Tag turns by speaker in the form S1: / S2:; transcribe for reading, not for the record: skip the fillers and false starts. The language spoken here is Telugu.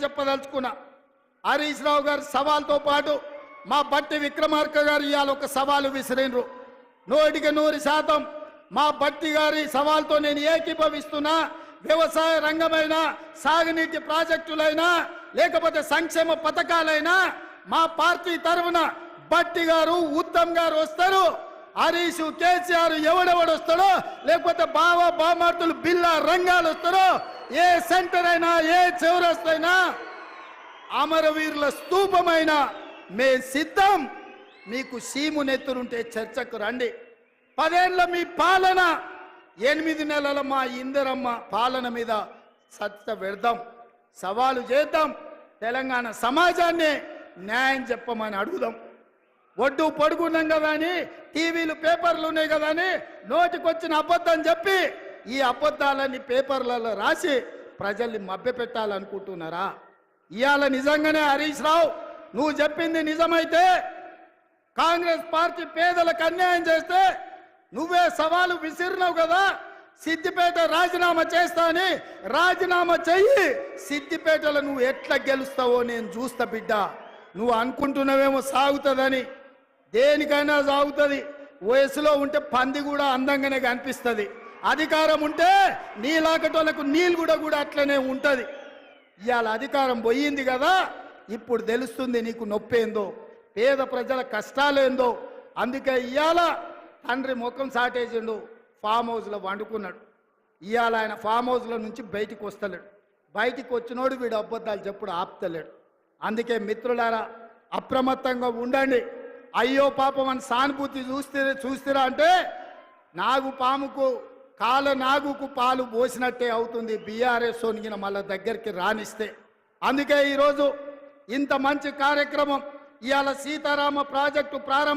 S1: చెప్పదలుచుకున్నా. హరీష్ రావు గారి సవాల్తో పాటు మా బట్టి విక్రమార్క గారు ఇవాళ ఒక సవాలు విసిరినరు. 100% మా బట్టి గారి సవాల్తో నేను ఏకీభవిస్తున్నా. వ్యవసాయ రంగమైన, సాగునీటి ప్రాజెక్టులైనా, లేకపోతే సంక్షేమ పథకాలైనా మా పార్టీ తరఫున బట్టి గారు, ఉత్తమ్ గారు వస్తారు. హరీష్, కేసీఆర్ ఎవడెవడు వస్తాడో, లేకపోతే బావ బామార్తులు బిల్లా రంగాలు వస్తారో, ఏ సెంటర్ అయినా, ఏ చౌరస్తైనా, అమరవీరుల స్తూపమైన మే సిద్ధం. మీకు సీము నెత్తురుంటే చర్చకు రండి. 10 ఏళ్ల మీ పాలన, 8 నెలల మా ఇందరమ్మ పాలన మీద చర్చ పెడదాం, సవాలు చేద్దాం. తెలంగాణ సమాజాన్ని న్యాయం చెప్పమని అడుగుదాం. ఒడ్డు పడుకున్నాం కదా అని, టీవీలు పేపర్లు ఉన్నాయి కదా అని నోటికొచ్చిన అబద్ధం చెప్పి ఈ అబద్ధాలని పేపర్లలో రాసి ప్రజల్ని మభ్యపెట్టాలనుకుంటున్నారా? ఇవాళ నిజంగానే హరీష్ రావు, నువ్వు చెప్పింది నిజమైతే, కాంగ్రెస్ పార్టీ పేదలకు అన్యాయం చేస్తే నువ్వే సవాలు విసిరినావు కదా, సిద్దిపేట రాజీనామా చేస్తా అని రాజీనామా చెయ్యి. సిద్దిపేటలో నువ్వు ఎట్లా గెలుస్తావో నేను చూస్తా బిడ్డ. నువ్వు అనుకుంటున్నావేమో సాగుతుందని, దేనికైనా సాగుతుంది. వయసులో ఉంటే పంది కూడా అందంగానే కనిపిస్తుంది. అధికారం ఉంటే నీలాకటోళ్ళకు నీళ్ళు కూడా అట్లనే ఉంటుంది. ఇవాళ అధికారం పోయింది కదా, ఇప్పుడు తెలుస్తుంది నీకు నొప్పేందో, పేద ప్రజల కష్టాలేందో. అందుకే ఇవాళ తండ్రి ముఖం సాటేసిండు, ఫామ్ హౌస్లో వండుకున్నాడు. ఇవాళ ఆయన ఫామ్ హౌస్లో నుంచి బయటికి వస్తలేడు. బయటికి వచ్చినోడు వీడు అబద్ధాలు చెప్పుడు ఆపుతలేడు. అందుకే మిత్రులారా, అప్రమత్తంగా ఉండండి. అయ్యో పాపం అని సానుభూతి చూస్తారా అంటే నాగు పాముకు కాల నాగుకు పాలు పోసినట్టే అవుతుంది బీఆర్ఎస్ సోనిగిన మళ్ళీ దగ్గరికి రానిస్తే. అందుకే ఈరోజు ఇంత మంచి కార్యక్రమం, ఇవాళ సీతారామ ప్రాజెక్టు ప్రారంభం